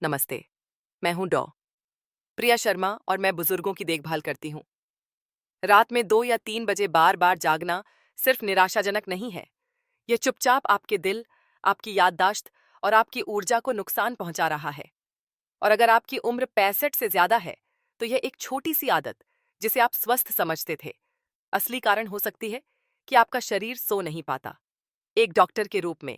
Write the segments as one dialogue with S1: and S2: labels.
S1: नमस्ते। मैं हूं प्रिया शर्मा और मैं बुजुर्गों की देखभाल करती हूं। रात में 2 या 3 बजे बार बार जागना सिर्फ निराशाजनक नहीं है। यह चुपचाप आपके दिल, आपकी याददाश्त और आपकी ऊर्जा को नुकसान पहुंचा रहा है। और अगर आपकी उम्र 65 से ज्यादा है तो यह एक छोटी सी आदत, जिसे आप स्वस्थ समझते थे, असली कारण हो सकती है कि आपका शरीर सो नहीं पाता। एक डॉक्टर के रूप में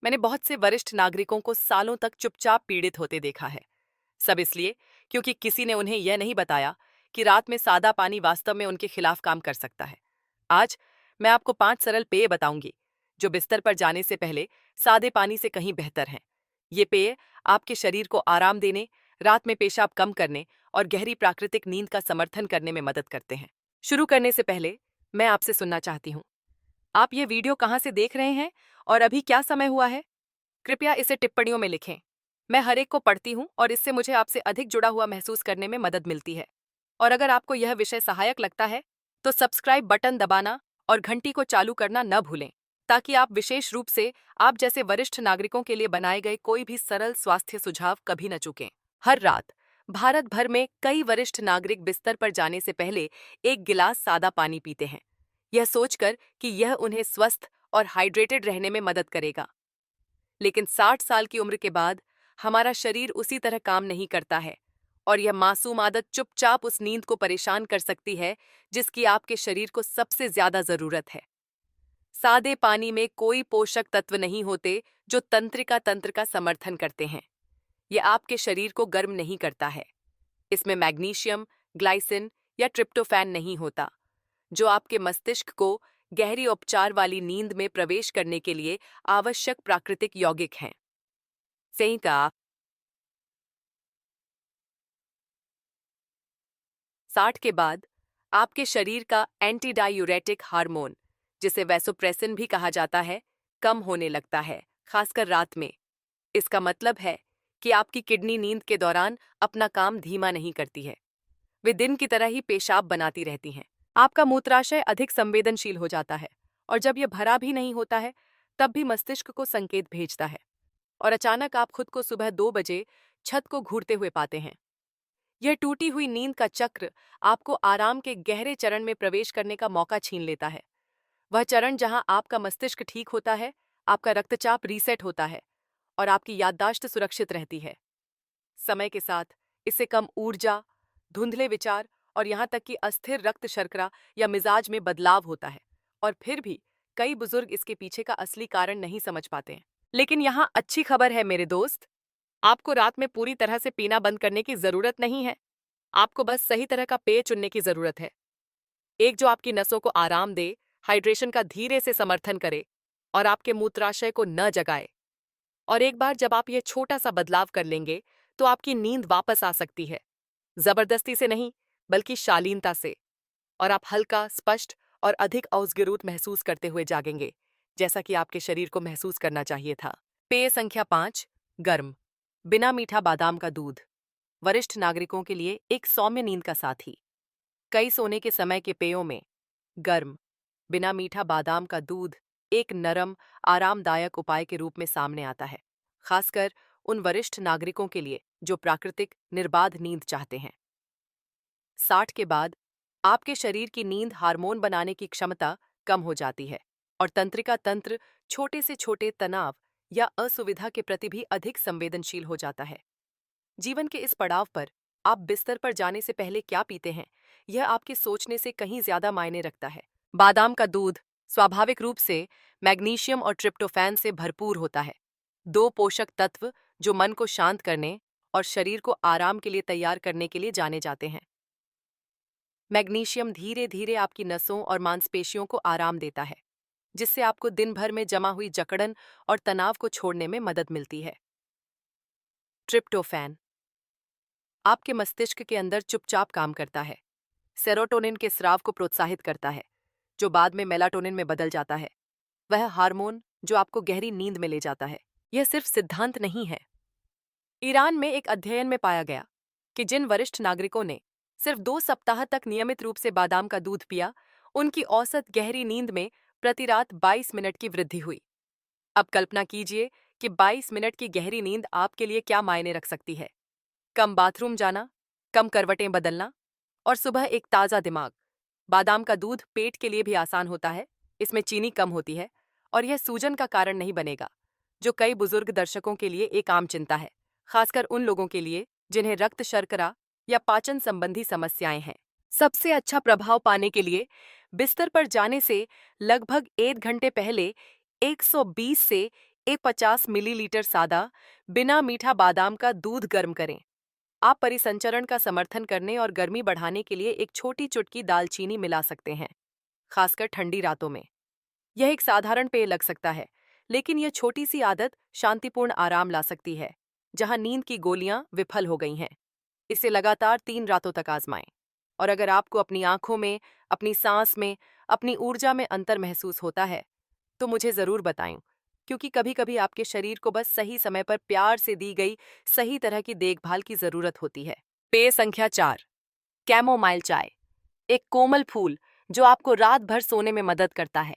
S1: मैंने बहुत से वरिष्ठ नागरिकों को सालों तक चुपचाप पीड़ित होते देखा है। सब इसलिए क्योंकि किसी ने उन्हें यह नहीं बताया कि रात में सादा पानी वास्तव में उनके खिलाफ काम कर सकता है। आज मैं आपको 5 सरल पेय बताऊंगी जो बिस्तर पर जाने से पहले सादे पानी से कहीं बेहतर हैं। ये पेय आपके शरीर को आराम देने, रात में पेशाब कम करने और गहरी प्राकृतिक नींद का समर्थन करने में मदद करते हैं। शुरू करने से पहले मैं आपसे सुनना चाहती हूँ, आप ये वीडियो कहाँ से देख रहे हैं और अभी क्या समय हुआ है? कृपया इसे टिप्पणियों में लिखें। मैं हर एक को पढ़ती हूँ और इससे मुझे आपसे अधिक जुड़ा हुआ महसूस करने में मदद मिलती है। और अगर आपको यह विषय सहायक लगता है तो सब्सक्राइब बटन दबाना और घंटी को चालू करना न भूलें, ताकि आप विशेष रूप से आप जैसे वरिष्ठ नागरिकों के लिए बनाए गए कोई भी सरल स्वास्थ्य सुझाव कभी न चूकें। हर रात भारत भर में कई वरिष्ठ नागरिक बिस्तर पर जाने से पहले एक गिलास सादा पानी पीते हैं, यह सोचकर कि यह उन्हें स्वस्थ और हाइड्रेटेड रहने में मदद करेगा। लेकिन 60 साल की उम्र के बाद हमारा शरीर उसी तरह काम नहीं करता है और यह मासूम आदत चुपचाप उस नींद को परेशान कर सकती है जिसकी आपके शरीर को सबसे ज्यादा जरूरत है। सादे पानी में कोई पोषक तत्व नहीं होते जो तंत्रिका तंत्र का समर्थन करते हैं। यह आपके शरीर को गर्म नहीं करता है। इसमें मैग्नीशियम, ग्लाइसिन या ट्रिप्टोफैन नहीं होता, जो आपके मस्तिष्क को गहरी उपचार वाली नींद में प्रवेश करने के लिए आवश्यक प्राकृतिक यौगिक हैं। सही कहा। 60 के बाद आपके शरीर का एंटी डायूरेटिक हार्मोन, जिसे वैसोप्रेसिन भी कहा जाता है, कम होने लगता है, खासकर रात में। इसका मतलब है कि आपकी किडनी नींद के दौरान अपना काम धीमा नहीं करती है। वे दिन की तरह ही पेशाब बनाती रहती हैं। आपका मूत्राशय अधिक संवेदनशील हो जाता है और जब यह भरा भी नहीं होता है तब भी मस्तिष्क को संकेत भेजता है और अचानक आप खुद को सुबह 2 बजे छत को घूरते हुए पाते हैं। यह टूटी हुई नींद का चक्र आपको आराम के गहरे चरण में प्रवेश करने का मौका छीन लेता है। वह चरण जहां आपका मस्तिष्क ठीक होता है, आपका रक्तचाप रीसेट होता है और आपकी याददाश्त सुरक्षित रहती है। समय के साथ इससे कम ऊर्जा, धुंधले विचार और यहाँ तक कि अस्थिर रक्त शर्करा या मिजाज में बदलाव होता है। और फिर भी कई बुजुर्ग इसके पीछे का असली कारण नहीं समझ पाते हैं। लेकिन यहाँ अच्छी खबर है मेरे दोस्त, आपको रात में पूरी तरह से पीना बंद करने की जरूरत नहीं है। आपको बस सही तरह का पेय चुनने की जरूरत है। एक जो आपकी नसों को आराम दे, हाइड्रेशन का धीरे से समर्थन करे और आपके मूत्राशय को न जगाए। और एक बार जब आप यह छोटा सा बदलाव कर लेंगे तो आपकी नींद वापस आ सकती है। जबरदस्ती से नहीं, बल्कि शालीनता से। और आप हल्का, स्पष्ट और अधिक औसगरूत महसूस करते हुए जागेंगे, जैसा कि आपके शरीर को महसूस करना चाहिए था। पेय संख्या 5, गर्म बिना मीठा बादाम का दूध, वरिष्ठ नागरिकों के लिए एक सौम्य नींद का साथी। कई सोने के समय के पेयों में गर्म बिना मीठा बादाम का दूध एक नरम, आरामदायक उपाय के रूप में सामने आता है, खासकर उन वरिष्ठ नागरिकों के लिए जो प्राकृतिक, निर्बाध नींद चाहते हैं। 60 के बाद आपके शरीर की नींद हार्मोन बनाने की क्षमता कम हो जाती है और तंत्रिका तंत्र छोटे से छोटे तनाव या असुविधा के प्रति भी अधिक संवेदनशील हो जाता है। जीवन के इस पड़ाव पर आप बिस्तर पर जाने से पहले क्या पीते हैं, यह आपके सोचने से कहीं ज्यादा मायने रखता है। बादाम का दूध स्वाभाविक रूप से मैग्नीशियम और ट्रिप्टोफैन से भरपूर होता है, 2 पोषक तत्व जो मन को शांत करने और शरीर को आराम के लिए तैयार करने के लिए जाने जाते हैं। मैग्नीशियम धीरे धीरे आपकी नसों और मांसपेशियों को आराम देता है, जिससे आपको दिन भर में जमा हुई जकड़न और तनाव को छोड़ने में मदद मिलती है। ट्रिप्टोफैन आपके मस्तिष्क के अंदर चुपचाप काम करता है, सेरोटोनिन के स्राव को प्रोत्साहित करता है, जो बाद में मेलाटोनिन में बदल जाता है, वह हार्मोन जो आपको गहरी नींद में ले जाता है। यह सिर्फ सिद्धांत नहीं है। ईरान में एक अध्ययन में पाया गया कि जिन वरिष्ठ नागरिकों ने सिर्फ 2 सप्ताह तक नियमित रूप से बादाम का दूध पिया, उनकी औसत गहरी नींद में प्रति रात 22 मिनट की वृद्धि हुई। अब कल्पना कीजिए कि 22 मिनट की गहरी नींद आपके लिए क्या मायने रख सकती है। कम बाथरूम जाना, कम करवटें बदलना और सुबह एक ताज़ा दिमाग। बादाम का दूध पेट के लिए भी आसान होता है, इसमें चीनी कम होती है और यह सूजन का कारण नहीं बनेगा, जो कई बुजुर्ग दर्शकों के लिए एक आम चिंता है, खासकर उन लोगों के लिए जिन्हें रक्त शर्करा या पाचन संबंधी समस्याएं हैं। सबसे अच्छा प्रभाव पाने के लिए बिस्तर पर जाने से लगभग 1 घंटे पहले 120 से 150 मिलीलीटर सादा बिना मीठा बादाम का दूध गर्म करें। आप परिसंचरण का समर्थन करने और गर्मी बढ़ाने के लिए एक छोटी चुटकी दालचीनी मिला सकते हैं, खासकर ठंडी रातों में। यह एक साधारण पेय लग सकता है, लेकिन यह छोटी सी आदत शांतिपूर्ण आराम ला सकती है, जहां नींद की गोलियां विफल हो गई हैं। इसे लगातार 3 रातों तक आजमाएं। और अगर आपको अपनी आंखों में, अपनी सांस में, अपनी ऊर्जा में अंतर महसूस होता है, तो मुझे जरूर बताएं, क्योंकि कभी कभी आपके शरीर को बस सही समय पर प्यार से दी गई सही तरह की देखभाल की जरूरत होती है। पेय संख्या 4, कैमोमाइल चाय। एक कोमल फूल जो आपको रात भर सोने में मदद करता है।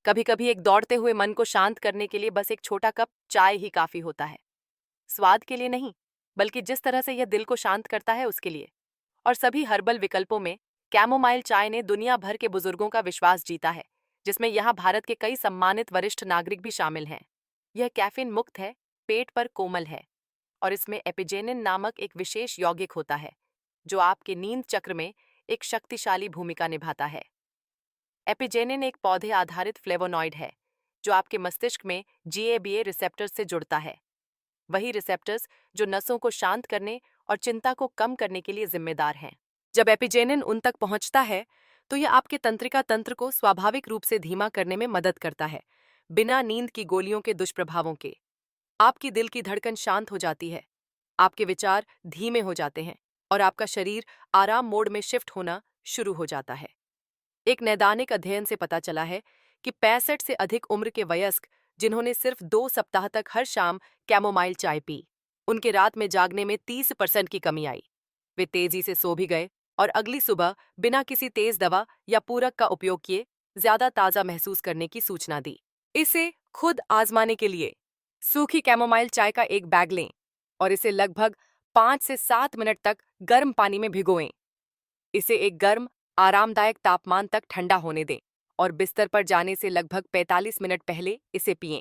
S1: कभी कभी एक दौड़ते हुए मन को शांत करने के लिए बस एक छोटा कप चाय ही काफी होता है। स्वाद के लिए नहीं, बल्कि जिस तरह से यह दिल को शांत करता है उसके लिए। और सभी हर्बल विकल्पों में कैमोमाइल चाय ने दुनिया भर के बुजुर्गों का विश्वास जीता है, जिसमें यहाँ भारत के कई सम्मानित वरिष्ठ नागरिक भी शामिल हैं। यह कैफीन मुक्त है, पेट पर कोमल है और इसमें एपिजेनिन नामक एक विशेष यौगिक होता है, जो आपके नींद चक्र में एक शक्तिशाली भूमिका निभाता है। एपिजेनिन एक पौधे आधारित फ्लेवोनॉइड है, जो आपके मस्तिष्क में GABA रिसेप्टर्स से जुड़ता है। वही रिसेप्टर्स जो नसों को शांत करने और चिंता को कम करने के लिए जिम्मेदार हैं। जब एपिजेनिन उन तक पहुंचता है, तो यह आपके तंत्रिका तंत्र को स्वाभाविक रूप से धीमा करने में मदद करता है, बिना नींद की गोलियों के दुष्प्रभावों के। आपकी दिल की धड़कन शांत हो जाती है, आपके विचार धीमे हो जाते हैं और आपका शरीर आराम मोड में शिफ्ट होना शुरू हो जाता है। एक नैदानिक अध्ययन से पता चला है कि 65 से अधिक उम्र के वयस्क जिन्होंने सिर्फ 2 सप्ताह तक हर शाम कैमोमाइल चाय पी, उनके रात में जागने में 30% की कमी आई। वे तेजी से सो भी गए और अगली सुबह बिना किसी तेज दवा या पूरक का उपयोग किए ज्यादा ताजा महसूस करने की सूचना दी। इसे खुद आजमाने के लिए सूखी कैमोमाइल चाय का एक बैग लें और इसे लगभग 5 से 7 मिनट तक गर्म पानी में भिगोएं। इसे एक गर्म, आरामदायक तापमान तक ठंडा होने दें और बिस्तर पर जाने से लगभग 45 मिनट पहले इसे पिएं।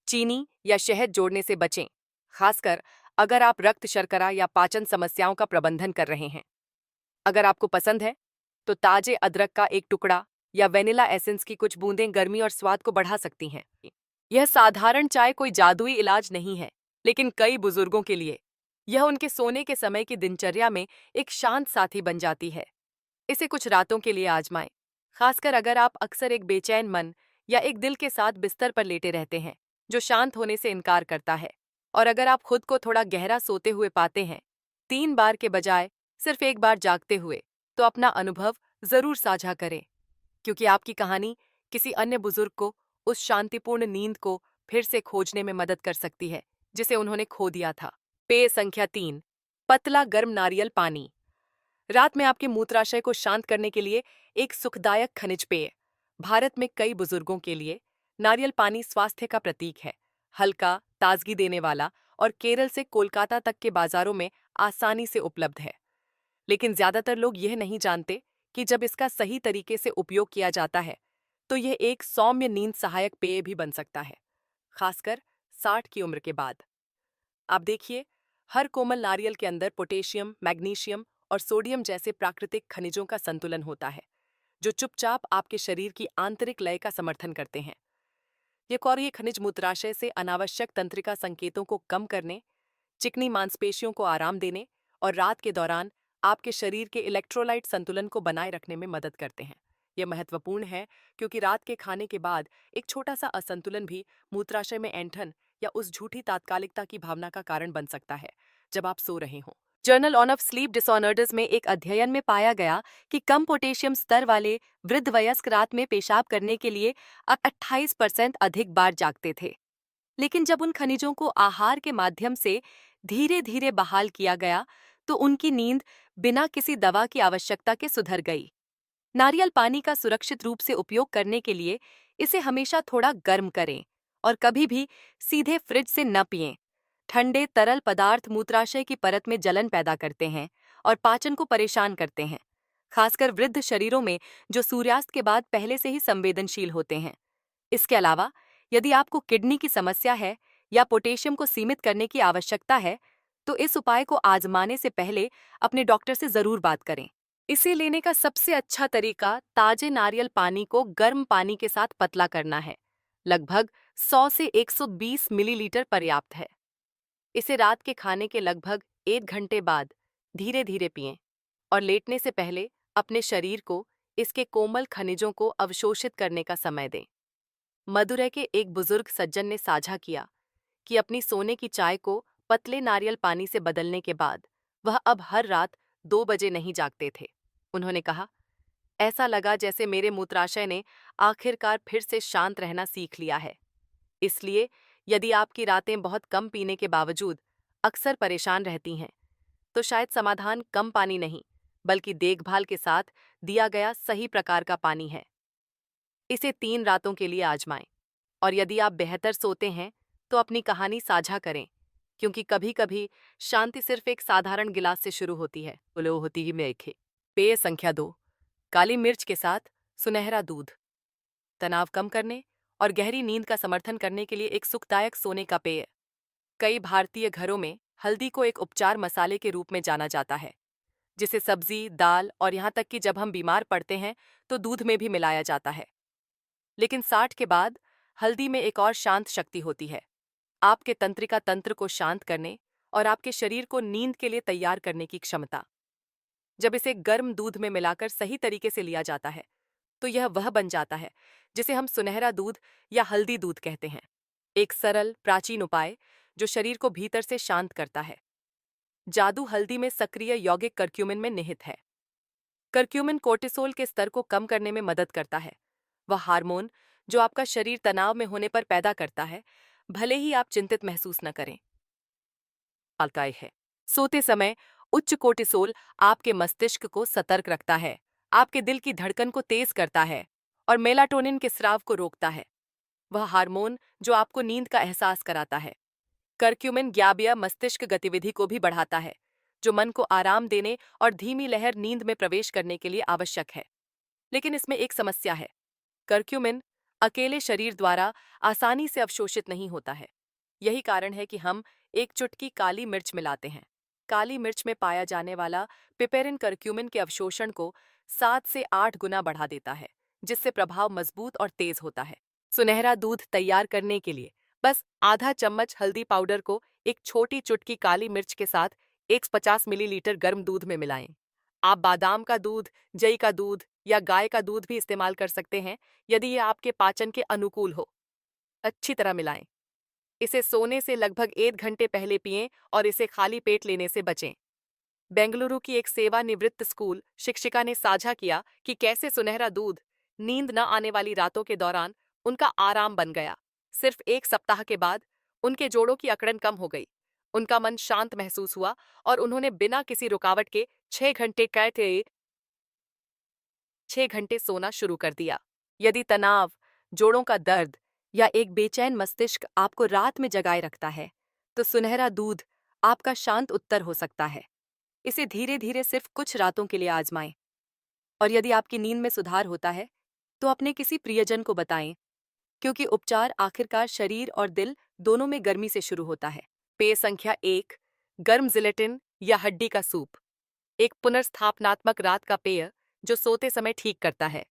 S1: चीनी या शहद जोड़ने से बचें, खासकर अगर आप रक्त शर्करा या पाचन समस्याओं का प्रबंधन कर रहे हैं। अगर आपको पसंद है, तो ताजे अदरक का एक टुकड़ा या वेनिला एसेंस की कुछ बूंदें गर्मी और स्वाद को बढ़ा सकती हैं। यह साधारण चाय कोई जादुई इलाज नहीं है, लेकिन कई बुजुर्गों के लिए यह उनके सोने के समय की दिनचर्या में एक शांत साथी बन जाती है। इसे कुछ रातों के लिए आजमाएं, खासकर अगर आप अक्सर एक बेचैन मन या एक दिल के साथ बिस्तर पर लेटे रहते हैं जो शांत होने से इनकार करता है। और अगर आप खुद को थोड़ा गहरा सोते हुए पाते हैं, 3 बार के बजाय सिर्फ 1 बार जागते हुए, तो अपना अनुभव जरूर साझा करें, क्योंकि आपकी कहानी किसी अन्य बुजुर्ग को उस शांतिपूर्ण नींद को फिर से खोजने में मदद कर सकती है जिसे उन्होंने खो दिया था। पेय संख्या 3, पतला गर्म नारियल पानी। रात में आपके मूत्राशय को शांत करने के लिए एक सुखदायक खनिज पेय। भारत में कई बुजुर्गों के लिए नारियल पानी स्वास्थ्य का प्रतीक है। हल्का, ताजगी देने वाला और केरल से कोलकाता तक के बाजारों में आसानी से उपलब्ध है। लेकिन ज्यादातर लोग यह नहीं जानते कि जब इसका सही तरीके से उपयोग किया जाता है, तो यह एक सौम्य नींद सहायक पेय भी बन सकता है, खासकर 60 की उम्र के बाद। आप देखिए, हर कोमल नारियल के अंदर पोटेशियम, मैग्नीशियम और सोडियम जैसे प्राकृतिक खनिजों का संतुलन होता है, जो चुपचाप आपके शरीर की आंतरिक लय का समर्थन करते हैं। ये खनिज मूत्राशय से अनावश्यक तंत्रिका संकेतों को कम करने, चिकनी मांसपेशियों को आराम देने और रात के दौरान आपके शरीर के इलेक्ट्रोलाइट संतुलन को बनाए रखने में मदद करते हैं। यह महत्वपूर्ण है क्योंकि रात के खाने के बाद एक छोटा सा असंतुलन भी मूत्राशय में ऐंठन या उस झूठी तात्कालिकता की भावना का कारण बन सकता है जब आप सो रहे हों। Journal on off sleep disorders में एक अध्ययन में पाया गया कि कम पोटेशियम स्तर वाले वृद्ध वयस्क रात में पेशाब करने के लिए अब 28% अधिक बार जागते थे। लेकिन जब उन खनिजों को आहार के माध्यम से धीरे धीरे बहाल किया गया, तो उनकी नींद बिना किसी दवा की आवश्यकता के सुधर गई। नारियल पानी का सुरक्षित रूप से उपयोग करने के लिए इसे हमेशा थोड़ा गर्म करें और कभी भी सीधे फ्रिज से न पिएं। ठंडे तरल पदार्थ मूत्राशय की परत में जलन पैदा करते हैं और पाचन को परेशान करते हैं, खासकर वृद्ध शरीरों में जो सूर्यास्त के बाद पहले से ही संवेदनशील होते हैं। इसके अलावा यदि आपको किडनी की समस्या है या पोटेशियम को सीमित करने की आवश्यकता है, तो इस उपाय को आजमाने से पहले अपने डॉक्टर से जरूर बात करें। इसे लेने का सबसे अच्छा तरीका ताजे नारियल पानी को गर्म पानी के साथ पतला करना है। लगभग 100 से 120 मिलीलीटर पर्याप्त है। इसे रात के खाने के लगभग 1 घंटे बाद धीरे धीरे पिएं और लेटने से पहले अपने शरीर को इसके कोमल खनिजों को अवशोषित करने का समय दें। मदुरै के एक बुजुर्ग सज्जन ने साझा किया कि अपनी सोने की चाय को पतले नारियल पानी से बदलने के बाद वह अब हर रात 2 बजे नहीं जागते थे। उन्होंने कहा, ऐसा लगा जैसे मेरे मूत्राशय ने आखिरकार फिर से शांत रहना सीख लिया है। इसलिए यदि आपकी रातें बहुत कम पीने के बावजूद अक्सर परेशान रहती हैं, तो शायद समाधान कम पानी नहीं, बल्कि देखभाल के साथ दिया गया सही प्रकार का पानी है। इसे 3 रातों के लिए आजमाएं और यदि आप बेहतर सोते हैं तो अपनी कहानी साझा करें, क्योंकि कभी-कभी शांति सिर्फ एक साधारण गिलास से शुरू होती है। उलो होती ही मेखे। पेय संख्या 2, काली मिर्च के साथ सुनहरा दूध। तनाव कम करने और गहरी नींद का समर्थन करने के लिए एक सुखदायक सोने का पेय। कई भारतीय घरों में हल्दी को एक उपचार मसाले के रूप में जाना जाता है, जिसे सब्जी, दाल और यहाँ तक कि जब हम बीमार पड़ते हैं तो दूध में भी मिलाया जाता है। लेकिन 60 के बाद हल्दी में एक और शांत शक्ति होती है, आपके तंत्रिका तंत्र को शांत करने और आपके शरीर को नींद के लिए तैयार करने की क्षमता। जब इसे गर्म दूध में मिलाकर सही तरीके से लिया जाता है, तो यह वह बन जाता है जिसे हम सुनहरा दूध या हल्दी दूध कहते हैं। एक सरल, प्राचीन उपाय जो शरीर को भीतर से शांत करता है। जादू हल्दी में सक्रिय यौगिक करक्यूमिन में निहित है। करक्यूमिन कोर्टिसोल के स्तर को कम करने में मदद करता है। वह हार्मोन जो आपका शरीर तनाव में होने पर पैदा करता है, भले ही आप चिंतित महसूस न करें। अल्काई है। सोते समय उच्च कोर्टिसोल आपके मस्तिष्क को सतर्क रखता है, आपके दिल की धड़कन को तेज करता है और मेलाटोनिन के स्राव को रोकता है। वह हार्मोन जो आपको नींद का एहसास कराता है। करक्यूमिन ग्याबिया मस्तिष्क गतिविधि को भी बढ़ाता है, जो मन को आराम देने और धीमी लहर नींद में प्रवेश करने के लिए आवश्यक है। लेकिन इसमें एक समस्या है। करक्यूमिन अकेले शरीर द्वारा आसानी से अवशोषित नहीं होता है। यही कारण है कि हम एक चुटकी काली मिर्च मिलाते हैं। काली मिर्च में पाया जाने वाला पिपेरिन करक्यूमिन के अवशोषण को 7 से 8 गुना बढ़ा देता है, जिससे प्रभाव मजबूत और तेज होता है। सुनहरा दूध तैयार करने के लिए बस आधा चम्मच हल्दी पाउडर को एक छोटी चुटकी काली मिर्च के साथ 150 मिलीलीटर गर्म दूध में मिलाएं। आप बादाम का दूध, जई का दूध या गाय का दूध भी इस्तेमाल कर सकते हैं यदि ये आपके पाचन के अनुकूल हो। अच्छी तरह मिलाएं। इसे सोने से लगभग 1 घंटे पहले पिएं और इसे खाली पेट लेने से बचें। बेंगलुरु की एक सेवानिवृत्त स्कूल शिक्षिका ने साझा किया कि कैसे सुनहरा दूध नींद न आने वाली रातों के दौरान उनका आराम बन गया। सिर्फ 1 सप्ताह के बाद उनके जोड़ों की अकड़न कम हो गई, उनका मन शांत महसूस हुआ और उन्होंने बिना किसी रुकावट के 6 घंटे सोना शुरू कर दिया। यदि तनाव, जोड़ों का दर्द या एक बेचैन मस्तिष्क आपको रात में जगाए रखता है, तो सुनहरा दूध आपका शांत उत्तर हो सकता है। इसे धीरे धीरे सिर्फ कुछ रातों के लिए आजमाएं और यदि आपकी नींद में सुधार होता है, तो अपने किसी प्रियजन को बताएं, क्योंकि उपचार आखिरकार शरीर और दिल दोनों में गर्मी से शुरू होता है। पेय संख्या 1, गर्म जिलेटिन या हड्डी का सूप। एक पुनर्स्थापनात्मक रात का पेय जो सोते समय ठीक करता है।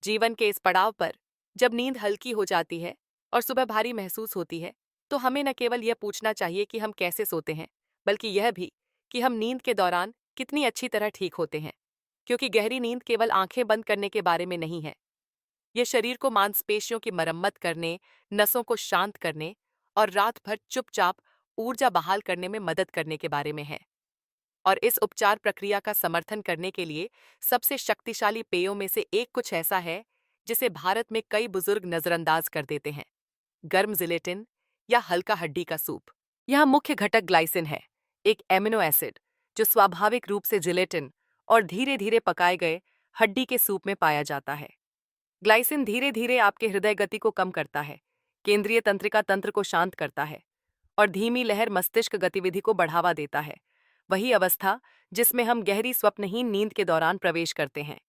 S1: जीवन के इस पड़ाव पर जब नींद हल्की हो जाती है और सुबह भारी महसूस होती है, तो हमें न केवल यह पूछना चाहिए कि हम कैसे सोते हैं, बल्कि यह भी कि हम नींद के दौरान कितनी अच्छी तरह ठीक होते हैं। क्योंकि गहरी नींद केवल आंखें बंद करने के बारे में नहीं है। यह शरीर को मांसपेशियों की मरम्मत करने, नसों को शांत करने और रात भर चुपचाप ऊर्जा बहाल करने में मदद करने के बारे में है। और इस उपचार प्रक्रिया का समर्थन करने के लिए सबसे शक्तिशाली पेयों में से एक कुछ ऐसा है जिसे भारत में कई बुजुर्ग नजरअंदाज कर देते हैं। गर्म जिलेटिन या हल्का हड्डी का सूप। यहाँ मुख्य घटक ग्लाइसिन है, एक एमिनो एसिड जो स्वाभाविक रूप से जिलेटिन और धीरे धीरे पकाए गए हड्डी के सूप में पाया जाता है। ग्लाइसिन धीरे धीरे आपके हृदय गति को कम करता है, केंद्रीय तंत्रिका तंत्र को शांत करता है और धीमी लहर मस्तिष्क गतिविधि को बढ़ावा देता है। वही अवस्था जिसमें हम गहरी स्वप्नहीन नींद के दौरान प्रवेश करते हैं।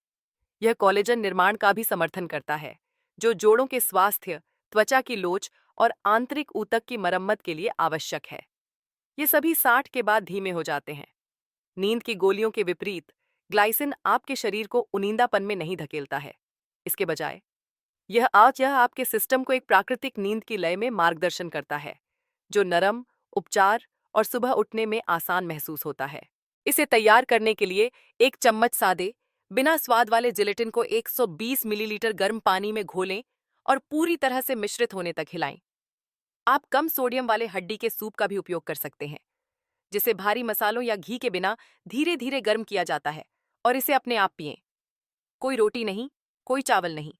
S1: यह कोलेजन निर्माण का भी समर्थन करता है, जो जोड़ों के स्वास्थ्य, त्वचा की लोच और आंतरिक ऊतक की मरम्मत के लिए आवश्यक है। ये सभी 60 के बाद धीमे हो जाते हैं। नींद की गोलियों के विपरीत, ग्लाइसिन आपके शरीर को उनींदापन में नहीं धकेलता है। इसके बजाय यह आपके सिस्टम को एक प्राकृतिक नींद की लय में मार्गदर्शन करता है, जो नरम, उपचार और सुबह उठने में आसान महसूस होता है। इसे तैयार करने के लिए एक चम्मच सादे, बिना स्वाद वाले जिलेटिन को 120 मिलीलीटर गर्म पानी में घोलें और पूरी तरह से मिश्रित होने तक हिलाएं। आप कम सोडियम वाले हड्डी के सूप का भी उपयोग कर सकते हैं, जिसे भारी मसालों या घी के बिना धीरे धीरे गर्म किया जाता है, और इसे अपने आप पिएं। कोई रोटी नहीं, कोई चावल नहीं।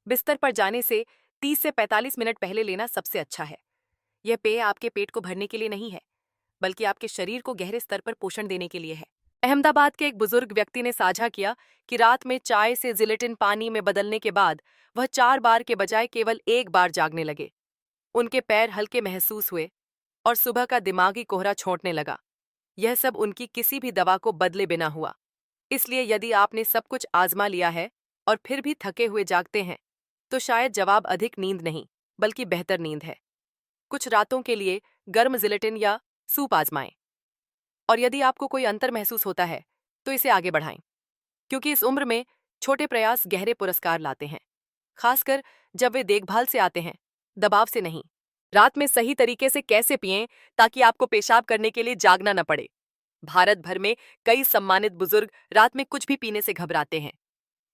S1: बिस्तर पर जाने से 30 से 45 मिनट पहले लेना सबसे अच्छा है। यह पेय आपके पेट को भरने के लिए नहीं है, बल्कि आपके शरीर को गहरे स्तर पर पोषण देने के लिए है। अहमदाबाद के एक बुजुर्ग व्यक्ति ने साझा किया कि रात में चाय से जिलेटिन पानी में बदलने के बाद वह 4 बार के बजाय केवल 1 बार जागने लगे। उनके पैर हल्के महसूस हुए और सुबह का दिमागी कोहरा छौंटने लगा। यह सब उनकी किसी भी दवा को बदले बिना हुआ। इसलिए यदि आपने सब कुछ आजमा लिया है और फिर भी थके हुए जागते हैं, तो शायद जवाब अधिक नींद नहीं, बल्कि बेहतर नींद है। कुछ रातों के लिए गर्म जिलेटिन या सूप आजमाएं, और यदि आपको कोई अंतर महसूस होता है तो इसे आगे बढ़ाएं, क्योंकि इस उम्र में छोटे प्रयास गहरे पुरस्कार लाते हैं, खासकर जब वे देखभाल से आते हैं, दबाव से नहीं। रात में सही तरीके से कैसे पिएं ताकि आपको पेशाब करने के लिए जागना न पड़े। भारत भर में कई सम्मानित बुजुर्ग रात में कुछ भी पीने से घबराते हैं,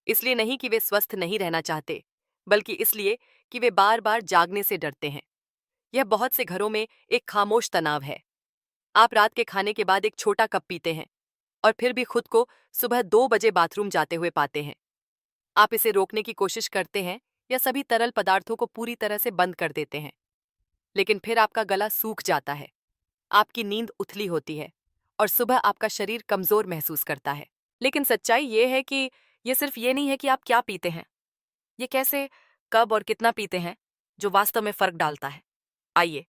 S1: इसलिए नहीं कि वे स्वस्थ नहीं रहना चाहते, बल्कि इसलिए कि वे बार बार जागने से डरते हैं। यह बहुत से घरों में एक खामोश तनाव है। आप रात के खाने के बाद एक छोटा कप पीते हैं और फिर भी खुद को सुबह 2 बजे बाथरूम जाते हुए पाते हैं। आप इसे रोकने की कोशिश करते हैं या सभी तरल पदार्थों को पूरी तरह से बंद कर देते हैं, लेकिन फिर आपका गला सूख जाता है, आपकी नींद उथली होती है और सुबह आपका शरीर कमजोर महसूस करता है। लेकिन सच्चाई ये है कि ये सिर्फ ये नहीं है कि आप क्या पीते हैं, ये कैसे, कब और कितना पीते हैं जो वास्तव में फर्क डालता है। आइए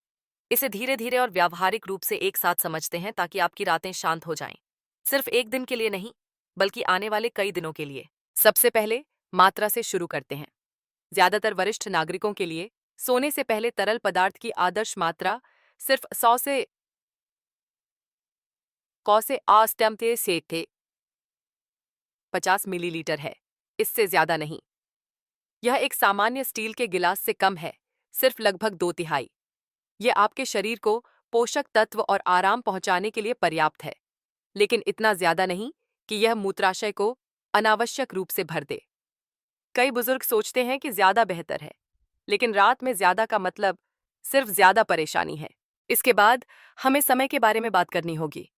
S1: इसे धीरे धीरे और व्यावहारिक रूप से एक साथ समझते हैं, ताकि आपकी रातें शांत हो जाएं। सिर्फ एक दिन के लिए नहीं, बल्कि आने वाले कई दिनों के लिए। सबसे पहले मात्रा से शुरू करते हैं। ज्यादातर वरिष्ठ नागरिकों के लिए सोने से पहले तरल पदार्थ की आदर्श मात्रा सिर्फ 100 से 50 मिलीलीटर है, इससे ज्यादा नहीं। यह एक सामान्य स्टील के गिलास से कम है, सिर्फ लगभग 2/3। यह आपके शरीर को पोषक तत्व और आराम पहुंचाने के लिए पर्याप्त है, लेकिन इतना ज्यादा नहीं कि यह मूत्राशय को अनावश्यक रूप से भर दे। कई बुजुर्ग सोचते हैं कि ज्यादा बेहतर है, लेकिन रात में ज्यादा का मतलब सिर्फ ज्यादा परेशानी है। इसके बाद हमें समय के बारे में बात करनी होगी।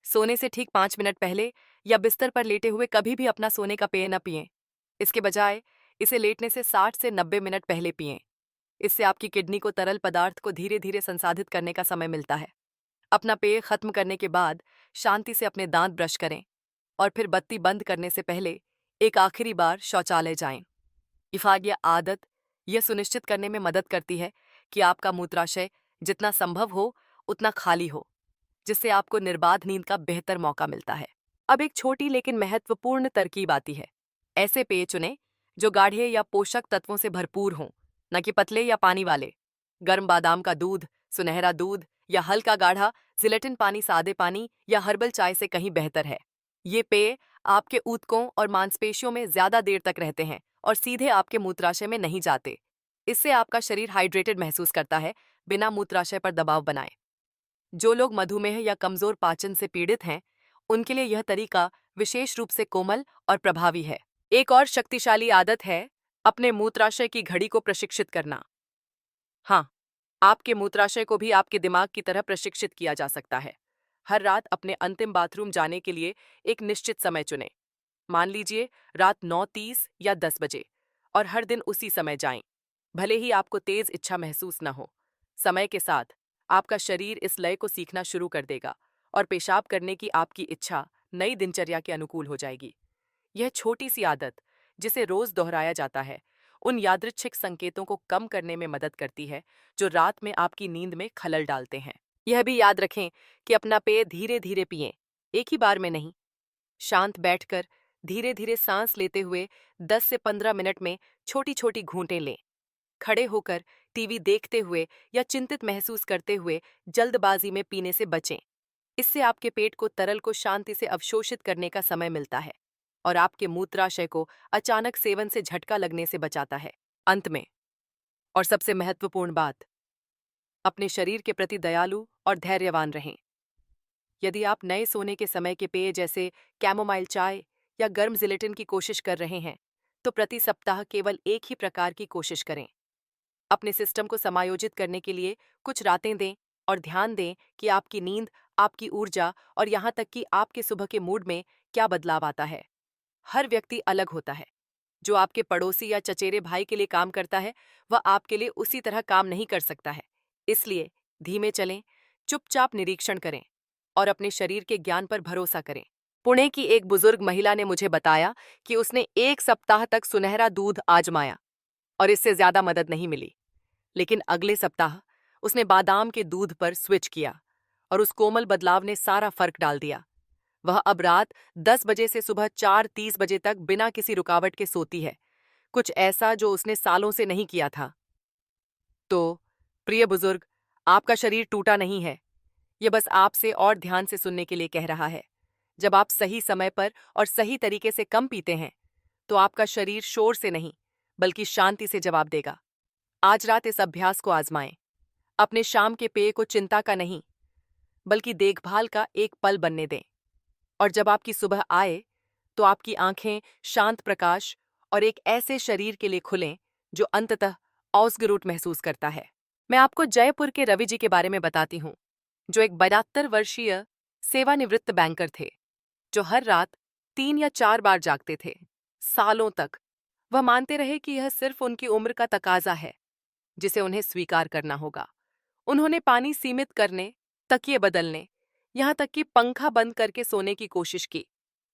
S1: सोने से ठीक 5 मिनट पहले या बिस्तर पर लेटे हुए कभी भी अपना सोने का पेय न पिएं। इसके बजाय इसे लेटने से 60 से 90 मिनट पहले पिएं। इससे आपकी किडनी को तरल पदार्थ को धीरे धीरे संसाधित करने का समय मिलता है। अपना पेय खत्म करने के बाद शांति से अपने दांत ब्रश करें और फिर बत्ती बंद करने से पहले एक आखिरी बार शौचालय जाएं। यह आदत यह सुनिश्चित करने में मदद करती है कि आपका मूत्राशय जितना संभव हो उतना खाली हो, जिससे आपको निर्बाध नींद का बेहतर मौका मिलता है। अब एक छोटी लेकिन महत्वपूर्ण तरकीब आती है। ऐसे पेय चुनें जो गाढ़े या पोषक तत्वों से भरपूर हों, न कि पतले या पानी वाले। गर्म बादाम का दूध, सुनहरा दूध या हल्का गाढ़ा जिलेटिन पानी सादे पानी या हर्बल चाय से कहीं बेहतर है। ये पेय आपके ऊतकों और मांसपेशियों में ज्यादा देर तक रहते हैं और सीधे आपके मूत्राशय में नहीं जाते। इससे आपका शरीर हाइड्रेटेड महसूस करता है, बिना मूत्राशय पर दबाव बनाए। जो लोग मधुमेह या कमजोर पाचन से पीड़ित हैं, उनके लिए यह तरीका विशेष रूप से कोमल और प्रभावी है। एक और शक्तिशाली आदत है अपने मूत्राशय की घड़ी को प्रशिक्षित करना। हाँ, आपके मूत्राशय को भी आपके दिमाग की तरह प्रशिक्षित किया जा सकता है। हर रात अपने अंतिम बाथरूम जाने के लिए एक निश्चित समय चुनें। मान लीजिए रात 9:30 या 10 बजे, और हर दिन उसी समय जाएं। भले ही आपको तेज इच्छा महसूस न हो, समय के साथ आपका शरीर इस लय को सीखना शुरू कर देगा और पेशाब करने की आपकी इच्छा नई दिनचर्या के अनुकूल हो जाएगी। यह छोटी सी आदत, जिसे रोज दोहराया जाता है, उन यादृच्छिक संकेतों को कम करने में मदद करती है जो रात में आपकी नींद में खलल डालते हैं। यह भी याद रखें कि अपना पेय धीरे धीरे पिएं, एक ही बार में नहीं। शांत बैठकर धीरे धीरे सांस लेते हुए 10 से 15 मिनट में छोटी छोटी घूंटें लें। खड़े होकर टीवी देखते हुए या चिंतित महसूस करते हुए जल्दबाजी में पीने से बचें। इससे आपके पेट को तरल को शांति से अवशोषित करने का समय मिलता है और आपके मूत्राशय को अचानक सेवन से झटका लगने से बचाता है। अंत में, और सबसे महत्वपूर्ण बात, अपने शरीर के प्रति दयालु और धैर्यवान रहें। यदि आप नए सोने के समय के पेय जैसे कैमोमाइल चाय या गर्म जिलेटिन की कोशिश कर रहे हैं, तो प्रति सप्ताह केवल एक ही प्रकार की कोशिश करें। अपने सिस्टम को समायोजित करने के लिए कुछ रातें दें और ध्यान दें कि आपकी नींद, आपकी ऊर्जा और यहाँ तक कि आपके सुबह के मूड में क्या बदलाव आता है। हर व्यक्ति अलग होता है। जो आपके पड़ोसी या चचेरे भाई के लिए काम करता है, वह आपके लिए उसी तरह काम नहीं कर सकता है। इसलिए धीमे चलें, चुपचाप निरीक्षण करें और अपने शरीर के ज्ञान पर भरोसा करें। पुणे की एक बुजुर्ग महिला ने मुझे बताया कि उसने 1 सप्ताह तक सुनहरा दूध आजमाया और इससे ज्यादा मदद नहीं मिली। लेकिन अगले सप्ताह उसने बादाम के दूध पर स्विच किया और उस कोमल बदलाव ने सारा फर्क डाल दिया। वह अब रात 10 बजे से सुबह 4:30 बजे तक बिना किसी रुकावट के सोती है, कुछ ऐसा जो उसने सालों से नहीं किया था। तो प्रिय बुजुर्ग, आपका शरीर टूटा नहीं है। यह बस आपसे और ध्यान से सुनने के लिए कह रहा है। जब आप सही समय पर और सही तरीके से कम पीते हैं, तो आपका शरीर शोर से नहीं बल्कि शांति से जवाब देगा। आज रात इस अभ्यास को आजमाएं। अपने शाम के पेय को चिंता का नहीं बल्कि देखभाल का एक पल बनने दें। और जब आपकी सुबह आए, तो आपकी आंखें शांत प्रकाश और एक ऐसे शरीर के लिए खुलें जो अंततः ऑस्गरूट महसूस करता है। मैं आपको जयपुर के रवि जी के बारे में बताती हूँ, जो एक 72 वर्षीय सेवानिवृत्त बैंकर थे, जो हर रात 3 या 4 बार जागते थे। सालों तक वह मानते रहे कि यह सिर्फ उनकी उम्र का तकाजा है, जिसे उन्हें स्वीकार करना होगा। उन्होंने पानी सीमित करने, तकिए बदलने, यहाँ तक कि पंखा बंद करके सोने की कोशिश की,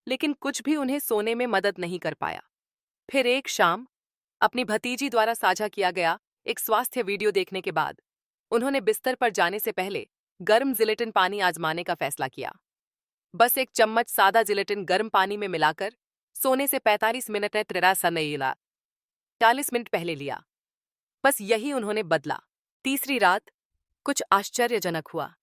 S1: लेकिन कुछ भी उन्हें सोने में मदद नहीं कर पाया। फिर एक शाम, अपनी भतीजी द्वारा साझा किया गया एक स्वास्थ्य वीडियो देखने के बाद, उन्होंने बिस्तर पर जाने से पहले गर्म जिलेटिन पानी आजमाने का फैसला किया। बस 1 चम्मच सादा जिलेटिन गर्म पानी में मिलाकर सोने से 45 मिनट ने 43 मिनट पहले लिया। बस यही उन्होंने बदला। तीसरी रात कुछ आश्चर्यजनक हुआ।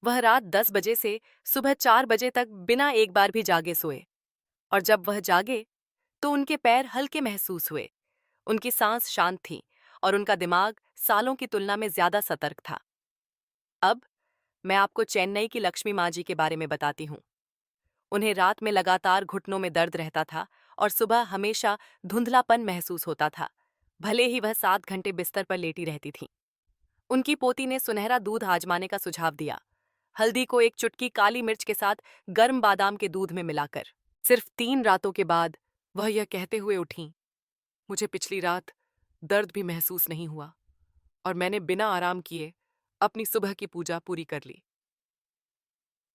S1: वह रात 10 बजे से सुबह 4 बजे तक बिना एक बार भी जागे सोए, और जब वह जागे तो उनके पैर हल्के महसूस हुए, उनकी सांस शांत थी और उनका दिमाग सालों की तुलना में ज्यादा सतर्क था। अब मैं आपको चेन्नई की लक्ष्मी माँ जी के बारे में बताती हूँ। उन्हें रात में लगातार घुटनों में दर्द रहता था और सुबह हमेशा धुंधलापन महसूस होता था, भले ही वह 7 घंटे बिस्तर पर लेटी रहती थीं। उनकी पोती ने सुनहरा दूध आजमाने का सुझाव दिया, हल्दी को एक चुटकी काली मिर्च के साथ गर्म बादाम के दूध में मिलाकर। सिर्फ 3 रातों के बाद वह यह कहते हुए उठीं, मुझे पिछली रात दर्द भी महसूस नहीं हुआ और मैंने बिना आराम किए अपनी सुबह की पूजा पूरी कर ली।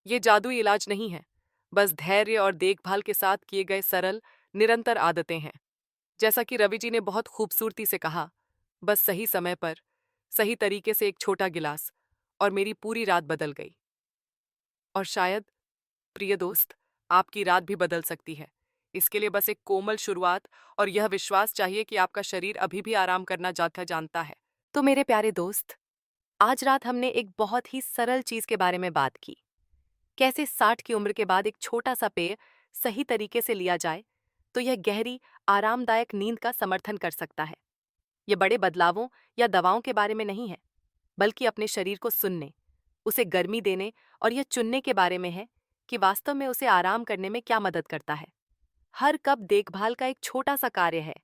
S1: ये जादुई इलाज नहीं है, बस धैर्य और देखभाल के साथ किए गए सरल, निरंतर आदतें हैं। जैसा कि रवि जी ने बहुत खूबसूरती से कहा, बस सही समय पर, सही तरीके से एक छोटा गिलास और मेरी पूरी रात बदल गई। और शायद, प्रिय दोस्त, आपकी रात भी बदल सकती है। इसके लिए बस एक कोमल शुरुआत और यह विश्वास चाहिए कि आपका शरीर अभी भी आराम करना जानता है। तो मेरे प्यारे दोस्त, आज रात हमने एक बहुत ही सरल चीज के बारे में बात की। कैसे 60 की उम्र के बाद एक छोटा सा पेय सही तरीके से लिया जाए तो यह गहरी, आरामदायक नींद का समर्थन कर सकता है। यह बड़े बदलावों या दवाओं के बारे में नहीं है, बल्कि अपने शरीर को सुनने, उसे गर्मी देने और यह चुनने के बारे में है कि वास्तव में उसे आराम करने में क्या मदद करता है। हर कप देखभाल का एक छोटा सा कार्य है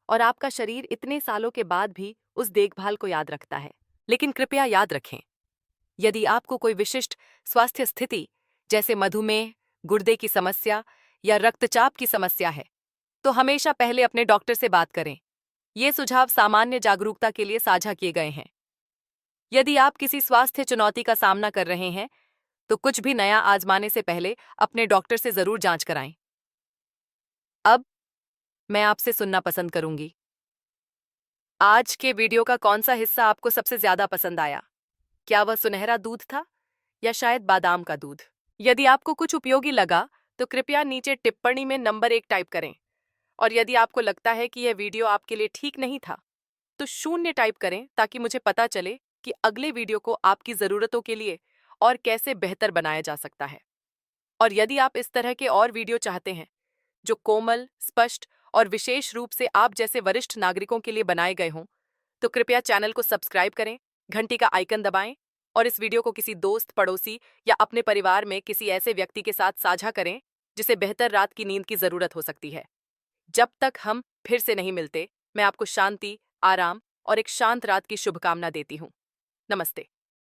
S1: और आपका शरीर इतने सालों के बाद भी उस देखभाल को याद रखता है। लेकिन कृपया याद रखें, यदि आपको कोई विशिष्ट स्वास्थ्य स्थिति जैसे मधुमेह, गुर्दे की समस्या या रक्तचाप की समस्या है, तो हमेशा पहले अपने डॉक्टर से बात करें। ये सुझाव सामान्य जागरूकता के लिए साझा किए गए हैं। यदि आप किसी स्वास्थ्य चुनौती का सामना कर रहे हैं, तो कुछ भी नया आजमाने से पहले अपने डॉक्टर से जरूर जांच कराएं। अब मैं आपसे सुनना पसंद करूंगी। आज के वीडियो का कौन सा हिस्सा आपको सबसे ज्यादा पसंद आया? क्या वह सुनहरा दूध था या शायद बादाम का दूध? यदि आपको कुछ उपयोगी लगा तो कृपया नीचे टिप्पणी में नंबर 1 टाइप करें। और यदि आपको लगता है कि यह वीडियो आपके लिए ठीक नहीं था तो 0 टाइप करें ताकि मुझे पता चले कि अगले वीडियो को आपकी जरूरतों के लिए और कैसे बेहतर बनाया जा सकता है। और यदि आप इस तरह के और वीडियो चाहते हैं जो कोमल, स्पष्ट और विशेष रूप से आप जैसे वरिष्ठ नागरिकों के लिए बनाए गए हों, तो कृपया चैनल को सब्सक्राइब करें, घंटी का आइकन दबाएं और इस वीडियो को किसी दोस्त, पड़ोसी या अपने परिवार में किसी ऐसे व्यक्ति के साथ साझा करें जिसे बेहतर रात की नींद की जरूरत हो सकती है। जब तक हम फिर से नहीं मिलते, मैं आपको शांति, आराम और एक शांत रात की शुभकामना देती हूँ। नमस्ते।